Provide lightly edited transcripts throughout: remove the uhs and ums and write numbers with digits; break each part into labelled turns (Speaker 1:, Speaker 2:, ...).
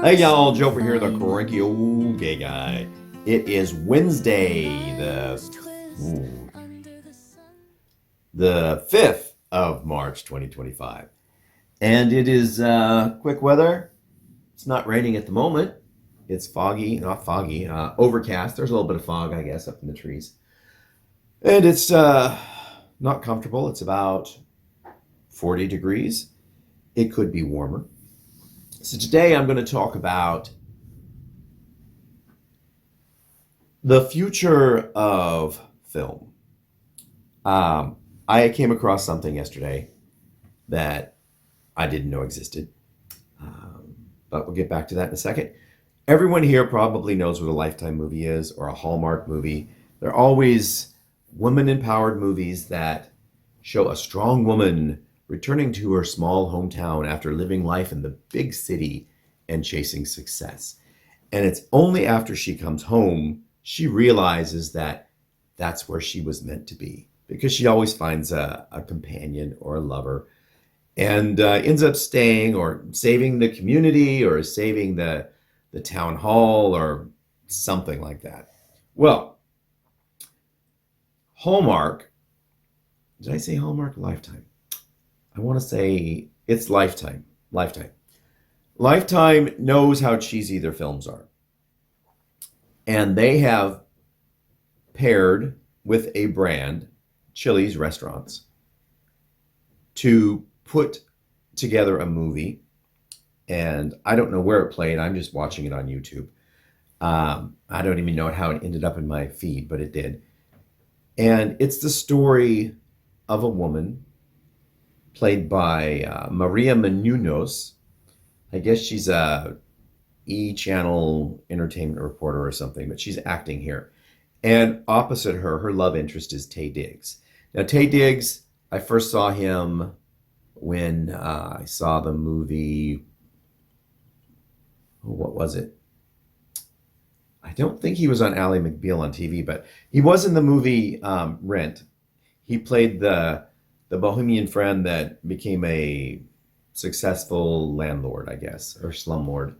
Speaker 1: Hey y'all, Joefer here, the Cranky Old Gay Guy. It is Wednesday, ooh, the 5th of March, 2025. And it is quick weather. It's not raining at the moment. It's foggy, not foggy, overcast. There's a little bit of fog, I guess, up in the trees. And it's not comfortable. It's about 40 degrees. It could be warmer. So today I'm going to talk about the future of film. I came across something yesterday that I didn't know existed, but we'll get back to that in a second. Everyone here probably knows what a Lifetime movie is or a Hallmark movie. They're always women-empowered movies that show a strong woman returning to her small hometown after living life in the big city and chasing success. And it's only after she comes home she realizes that that's where she was meant to be, because she always finds a companion or a lover and ends up staying or saving the community or saving the town hall or something like that. Well, Hallmark, did I say Hallmark or Lifetime? I want to say it's Lifetime. Lifetime. Lifetime knows how cheesy their films are. And they have paired with a brand, Chili's Restaurants, to put together a movie. And I don't know where it played. I'm just watching it on YouTube. I don't even know how it ended up in my feed, but it did. And it's the story of a woman played by Maria Menounos. I guess she's a E-channel entertainment reporter or something, but she's acting here. And opposite her, her love interest is Taye Diggs. Now, Taye Diggs, I first saw him when I saw the movie, what was it? I don't think he was on Ally McBeal on TV, but he was in the movie Rent. He played the bohemian friend that became a successful landlord, I guess, or slumlord.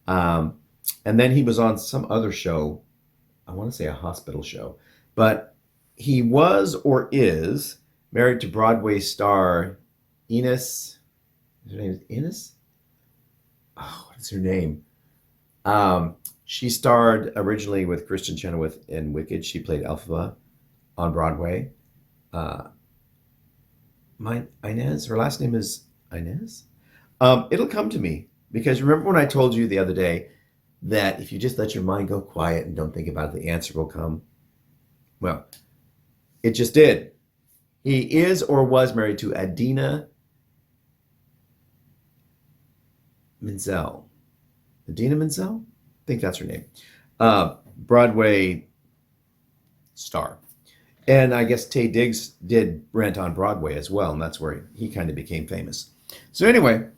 Speaker 1: And then he was on some other show, I want to say a hospital show, but he was or is married to Broadway star Ines. Her name is Ines? Oh, what's her name? She starred originally with Kristen Chenoweth in Wicked. She played Elphaba on Broadway. Inez, her last name is Inez. It'll come to me, because remember when I told you the other day that if you just let your mind go quiet and don't think about it, the answer will come? Well, it just did. He is or was married to Adina Menzel. Adina Menzel? I think that's her name. Broadway star. And I guess Taye Diggs did Rent on Broadway as well, and that's where he kind of became famous. So anyway,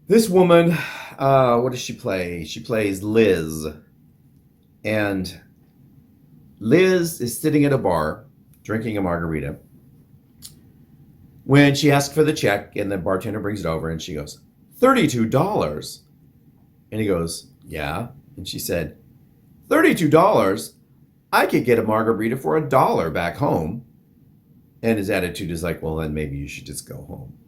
Speaker 1: this woman, what does she play? She plays Liz. And Liz is sitting at a bar drinking a margarita when she asks for the check, and the bartender brings it over, and she goes, $32. And he goes, yeah. And she said, $32? I could get a margarita for $1 back home. And his attitude is like, well, then maybe you should just go home.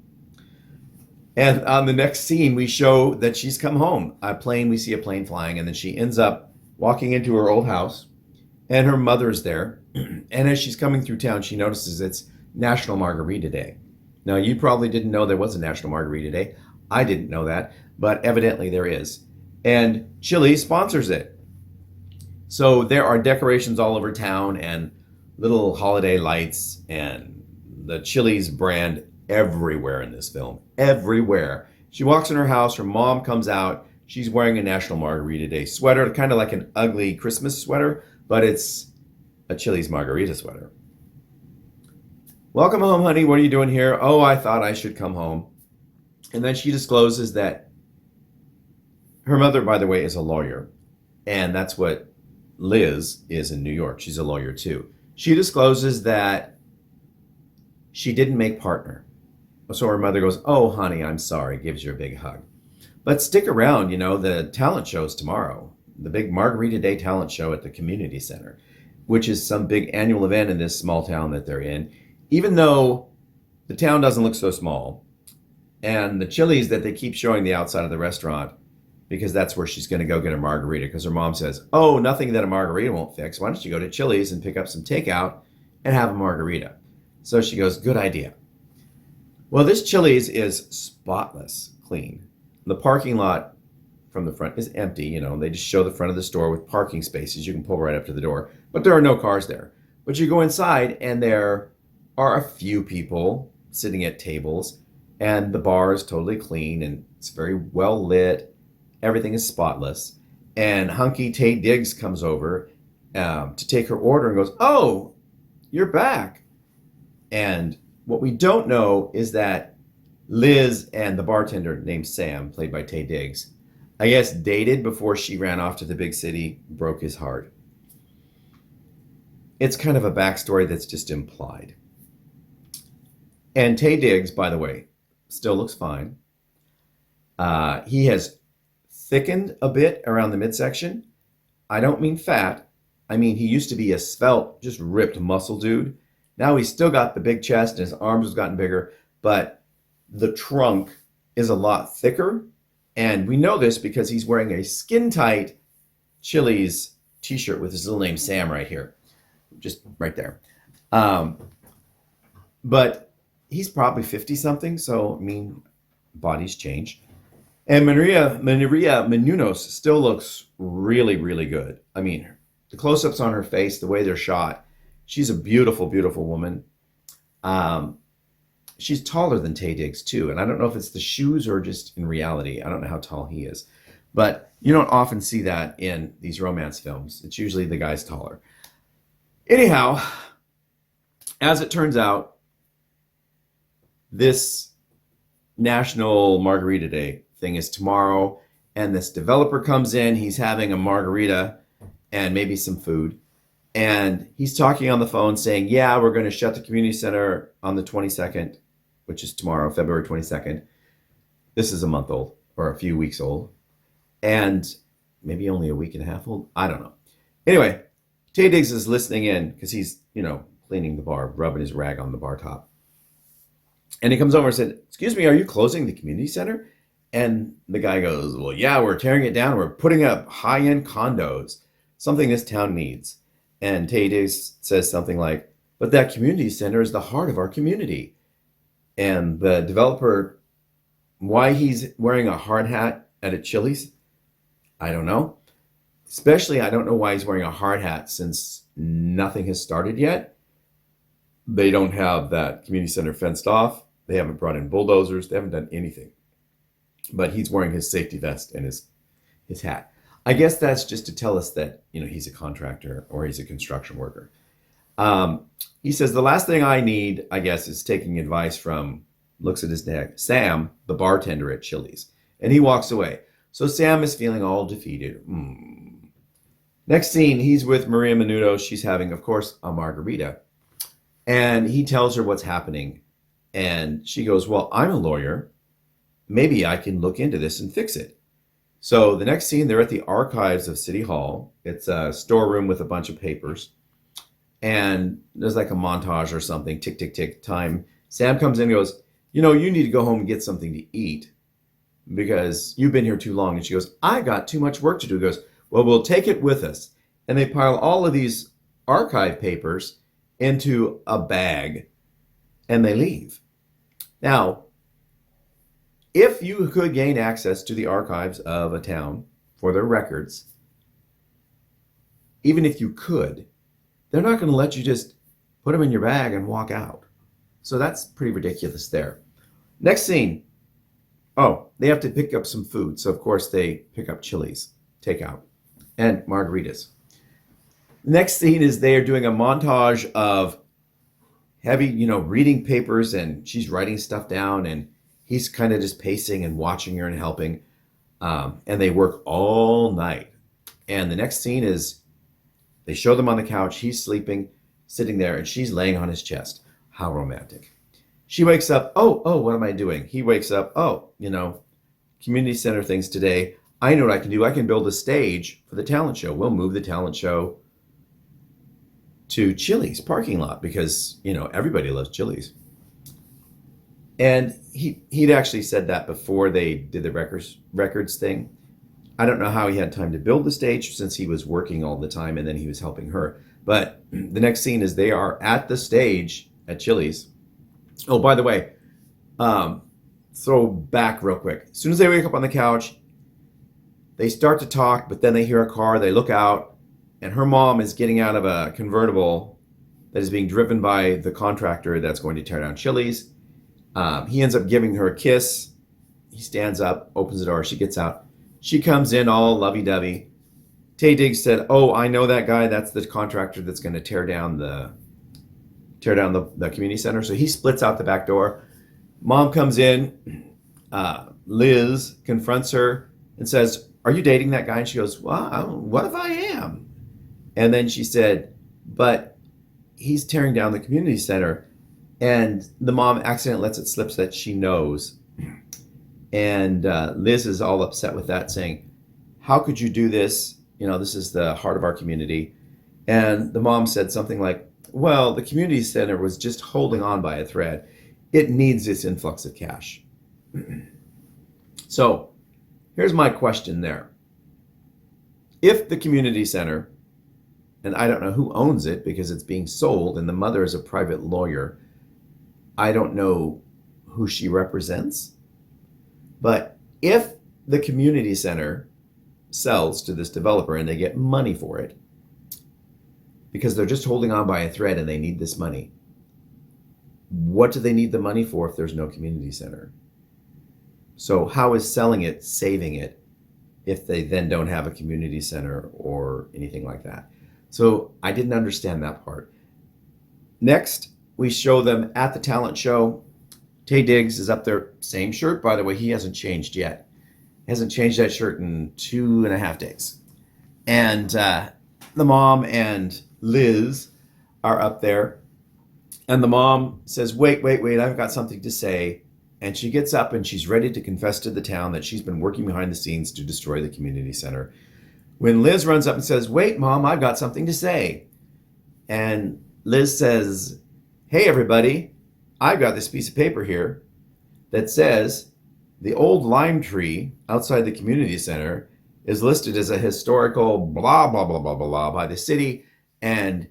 Speaker 1: And on the next scene, we show that she's come home. We see a plane flying, and then she ends up walking into her old house, and her mother's there. And as she's coming through town, she notices it's National Margarita Day. Now, you probably didn't know there was a National Margarita Day. I didn't know that, but evidently there is. And Chili sponsors it. So there are decorations all over town and little holiday lights and the Chili's brand everywhere in this film. Everywhere. She walks in her house, her mom comes out, she's wearing a National Margarita Day sweater, kind of like an ugly Christmas sweater, but it's a Chili's margarita sweater. Welcome home, honey. What are you doing here? Oh, I thought I should come home. And then she discloses that her mother, by the way, is a lawyer. And that's what Liz is in New York. She's a lawyer too. She discloses that she didn't make partner. So her mother goes, oh, honey, I'm sorry, gives her a big hug. But stick around, the talent show's tomorrow. The big Margarita Day talent show at the community center, which is some big annual event in this small town that they're in. Even though the town doesn't look so small, and the Chili's that they keep showing the outside of the restaurant, because that's where she's going to go get a margarita, because her mom says, oh, nothing that a margarita won't fix. Why don't you go to Chili's and pick up some takeout and have a margarita? So she goes, good idea. Well, this Chili's is spotless clean. The parking lot from the front is empty. They just show the front of the store with parking spaces. You can pull right up to the door, but there are no cars there. But you go inside and there are a few people sitting at tables, and the bar is totally clean and it's very well lit. Everything is spotless. And hunky Tay Diggs comes over to take her order and goes, oh, you're back. And what we don't know is that Liz and the bartender named Sam, played by Tay Diggs, I guess dated before she ran off to the big city, broke his heart. It's kind of a backstory that's just implied. And Tay Diggs, by the way, still looks fine. He has thickened a bit around the midsection. I don't mean fat. I mean, he used to be a svelte, just ripped muscle dude. Now he's still got the big chest and his arms have gotten bigger, but the trunk is a lot thicker. And we know this because he's wearing a skin-tight Chili's t-shirt with his little name Sam right here, just right there. But he's probably 50-something, so, bodies change. And Maria Menounos still looks really, really good. The close-ups on her face, the way they're shot, she's a beautiful, beautiful woman. She's taller than Tay Diggs, too. And I don't know if it's the shoes or just in reality. I don't know how tall he is. But you don't often see that in these romance films. It's usually the guy's taller. Anyhow, as it turns out, this National Margarita Day thing is tomorrow. And this developer comes in. He's having a margarita and maybe some food. And he's talking on the phone saying, yeah, we're going to shut the community center on the 22nd, which is tomorrow, February 22nd. This is a month old or a few weeks old. And maybe only a week and a half old. I don't know. Anyway, Tay Diggs is listening in because he's, cleaning the bar, rubbing his rag on the bar top. And he comes over and said, excuse me, are you closing the community center? And the guy goes, well, yeah, we're tearing it down. We're putting up high-end condos, something this town needs. And Tay Diggs says something like, but that community center is the heart of our community. And the developer, why he's wearing a hard hat at a Chili's, I don't know. Especially, I don't know why he's wearing a hard hat since nothing has started yet. They don't have that community center fenced off. They haven't brought in bulldozers. They haven't done anything. But he's wearing his safety vest and his hat. I guess that's just to tell us that, he's a contractor or he's a construction worker. He says, the last thing I need, I guess, is taking advice from, looks at his neck, Sam, the bartender at Chili's. And he walks away. So Sam is feeling all defeated. Next scene, he's with Maria Menounos. She's having, of course, a margarita. And he tells her what's happening. And she goes, well, I'm a lawyer. Maybe I can look into this and fix it. So the next scene, they're at the archives of City Hall. It's a storeroom with a bunch of papers. And there's like a montage or something, tick, tick, tick, time. Sam comes in and goes, you need to go home and get something to eat because you've been here too long. And she goes, I got too much work to do. He goes, well, we'll take it with us. And they pile all of these archive papers into a bag and they leave. Now, if you could gain access to the archives of a town for their records, even if you could, they're not going to let you just put them in your bag and walk out. So that's pretty ridiculous there. Next scene. Oh, they have to pick up some food. So, of course, they pick up Chili's, takeout, and margaritas. Next scene is they are doing a montage of heavy, reading papers, and she's writing stuff down, and he's kind of just pacing and watching her and helping. And they work all night. And the next scene is they show them on the couch. He's sleeping, sitting there, and she's laying on his chest. How romantic. She wakes up. Oh, what am I doing? He wakes up. Oh, community center things today. I know what I can do. I can build a stage for the talent show. We'll move the talent show to Chili's parking lot because, everybody loves Chili's. And he'd actually said that before they did the records thing. I don't know how he had time to build the stage since he was working all the time and then he was helping her. But the next scene is they are at the stage at Chili's. Oh, by the way, throw back real quick. As soon as they wake up on the couch, they start to talk, but then they hear a car. They look out, and her mom is getting out of a convertible that is being driven by the contractor that's going to tear down Chili's. He ends up giving her a kiss. He stands up, opens the door. She gets out. She comes in all lovey-dovey. Taye Diggs said, "Oh, I know that guy. That's the contractor that's going to tear down the community center." So he splits out the back door. Mom comes in. Liz confronts her and says, "Are you dating that guy?" And she goes, "Well, what if I am?" And then she said, "But he's tearing down the community center." And the mom accidentally lets it slip that she knows. And Liz is all upset with that, saying, "How could you do this? This is the heart of our community." And the mom said something like, "Well, the community center was just holding on by a thread. It needs this influx of cash." So here's my question there. If the community center, and I don't know who owns it because it's being sold and the mother is a private lawyer, I don't know who she represents. But if the community center sells to this developer and they get money for it, because they're just holding on by a thread and they need this money, what do they need the money for if there's no community center? So how is selling it saving it if they then don't have a community center or anything like that? So I didn't understand that part. Next, we show them at the talent show. Taye Diggs is up there, same shirt, by the way. He hasn't changed yet. He hasn't changed that shirt in 2.5 days. And the mom and Liz are up there. And the mom says, wait, I've got something to say. And she gets up and she's ready to confess to the town that she's been working behind the scenes to destroy the community center. When Liz runs up and says, "Wait, Mom, I've got something to say." And Liz says, "Hey, everybody, I've got this piece of paper here that says the old lime tree outside the community center is listed as a historical blah, blah, blah, blah, blah by the city and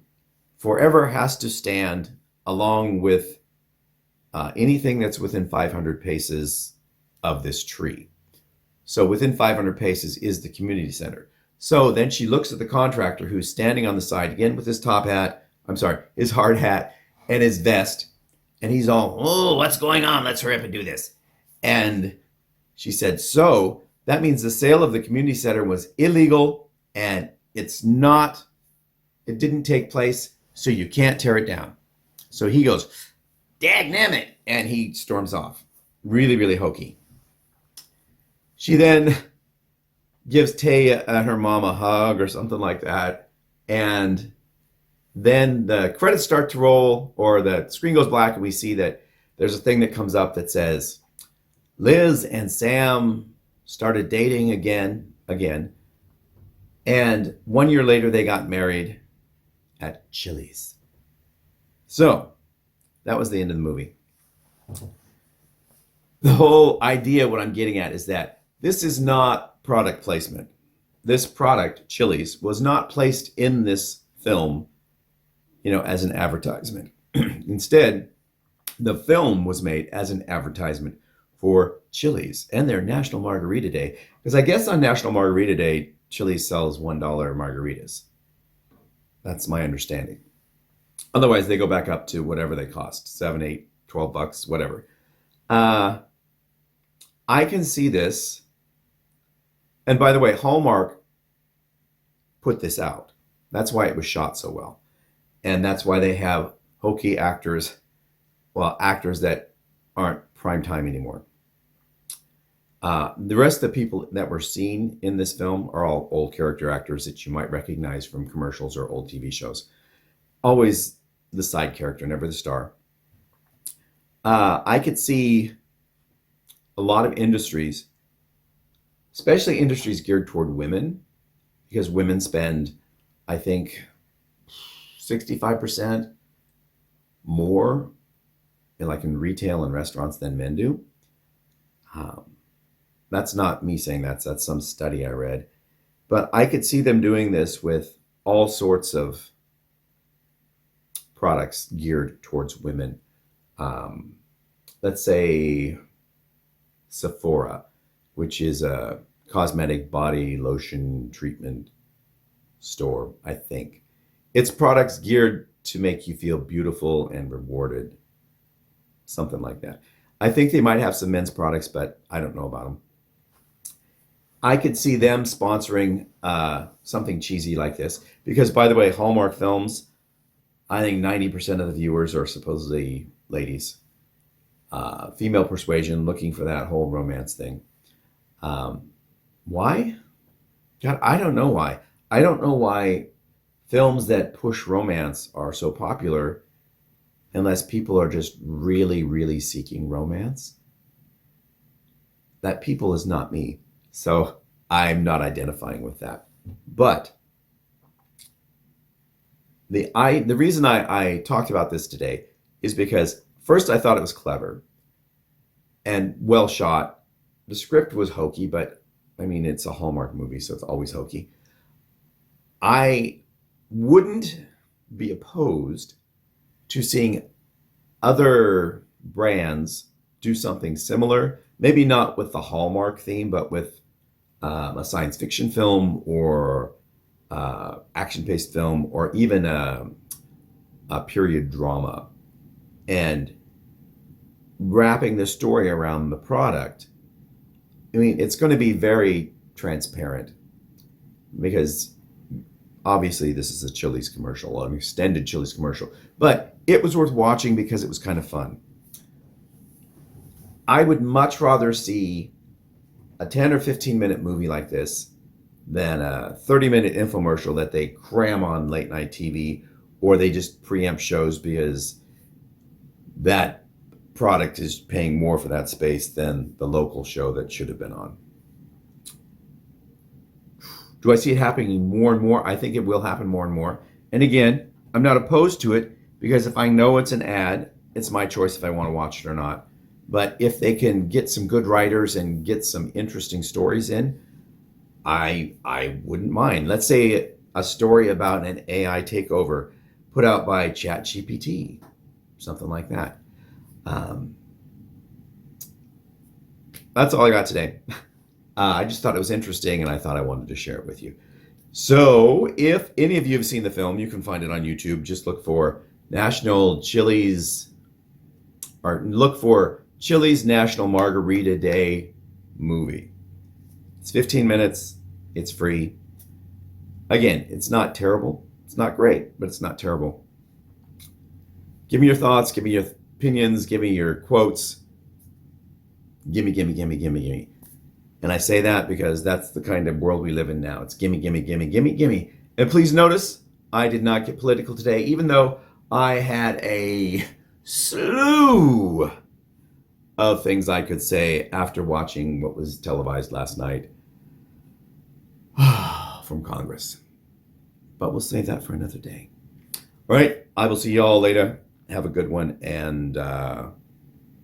Speaker 1: forever has to stand along with anything that's within 500 paces of this tree." So within 500 paces is the community center. So then she looks at the contractor who's standing on the side again with his his hard hat and his vest. And he's all, "Oh, what's going on? Let's hurry up and do this." And she said, "So that means the sale of the community center was illegal and it didn't take place, so you can't tear it down." So he goes, "Dagnammit," and he storms off. Really, really hokey. She then gives Taye and her mom a hug or something like that. And then the credits start to roll, or the screen goes black, and we see that there's a thing that comes up that says, Liz and Sam started dating again. And 1 year later, they got married at Chili's. So that was the end of the movie. The whole idea, what I'm getting at, is that this is not product placement. This product, Chili's, was not placed in this film, as an advertisement. Instead, the film was made as an advertisement for Chili's and their National Margarita Day. Because I guess on National Margarita Day, Chili's sells $1 margaritas. That's my understanding. Otherwise, they go back up to whatever they cost, $7, $8, $12, whatever. I can see this. And by the way, Hallmark put this out. That's why it was shot so well. And that's why they have hokey actors, actors that aren't primetime anymore. The rest of the people that were seen in this film are all old character actors that you might recognize from commercials or old TV shows. Always the side character, never the star. I could see a lot of industries especially industries geared toward women, because women spend, I think, 65% more in retail and restaurants than men do. That's not me saying that. That's some study I read. But I could see them doing this with all sorts of products geared towards women. Let's say Sephora, which is a cosmetic body lotion treatment store, I think. It's products geared to make you feel beautiful and rewarded, something like that. I think they might have some men's products, but I don't know about them. I could see them sponsoring something cheesy like this, because, by the way, Hallmark films, I think 90% of the viewers are supposedly ladies. Female persuasion, looking for that whole romance thing. Why? God, I don't know why. I don't know why films that push romance are so popular unless people are just really, really seeking romance. That people is not me. So I'm not identifying with that. But the reason I talked about this today is because first I thought it was clever and well shot. The script was hokey, but I mean, it's a Hallmark movie, so it's always hokey. I wouldn't be opposed to seeing other brands do something similar, maybe not with the Hallmark theme, but with a science fiction film or action-paced film, or even a period drama, and wrapping the story around the product. I mean, it's going to be very transparent because obviously this is a Chili's commercial, an extended Chili's commercial, but it was worth watching because it was kind of fun. I would much rather see a 10 or 15 minute movie like this than a 30-minute infomercial that they cram on late night TV, or they just preempt shows because that product is paying more for that space than the local show that should have been on. Do I see it happening more and more? I think it will happen more and more. And again, I'm not opposed to it because if I know it's an ad, it's my choice if I want to watch it or not. But if they can get some good writers and get some interesting stories in, I wouldn't mind. Let's say a story about an AI takeover put out by ChatGPT, something like that. That's all I got today. I just thought it was interesting and I thought I wanted to share it with you. So if any of you have seen the film, you can find it on YouTube. Just look for Chili's National Margarita Day movie. It's 15 minutes. It's free. Again, it's not terrible. It's not great, but it's not terrible. Give me your thoughts. Give me your opinions. Give me your quotes. Gimme, gimme, gimme, gimme, gimme. And I say that because that's the kind of world we live in now. It's gimme, gimme, gimme, gimme, gimme. And please notice, I did not get political today, even though I had a slew of things I could say after watching what was televised last night from Congress. But we'll save that for another day. All right, I will see you all later. Have a good one, and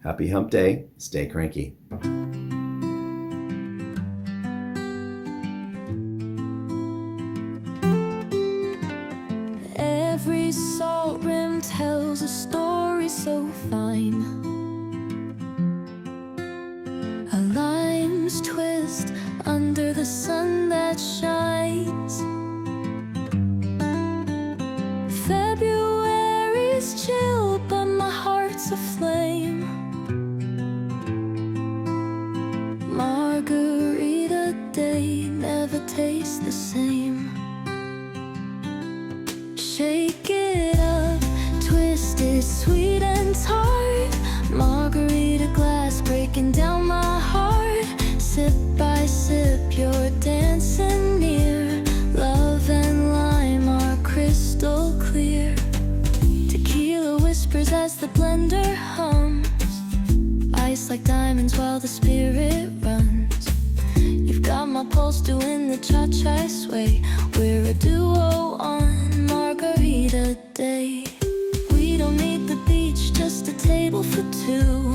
Speaker 1: happy hump day. Stay cranky.
Speaker 2: Every salt rim tells a story so fine. A lime's twist under the sun that shines. February's chill, but my heart's aflame. Margarita day never tastes the same. Shake it up, twist it sweet and tart. Margarita glass breaking down my heart. Sip by sip, you're dancing near. Love and lime are crystal clear. Tequila whispers as the blender hums. Ice like diamonds while the spirit runs. You've got my pulse doing the cha-cha sway. We're a duo on Margarita Day. We don't need the beach, just a table for two.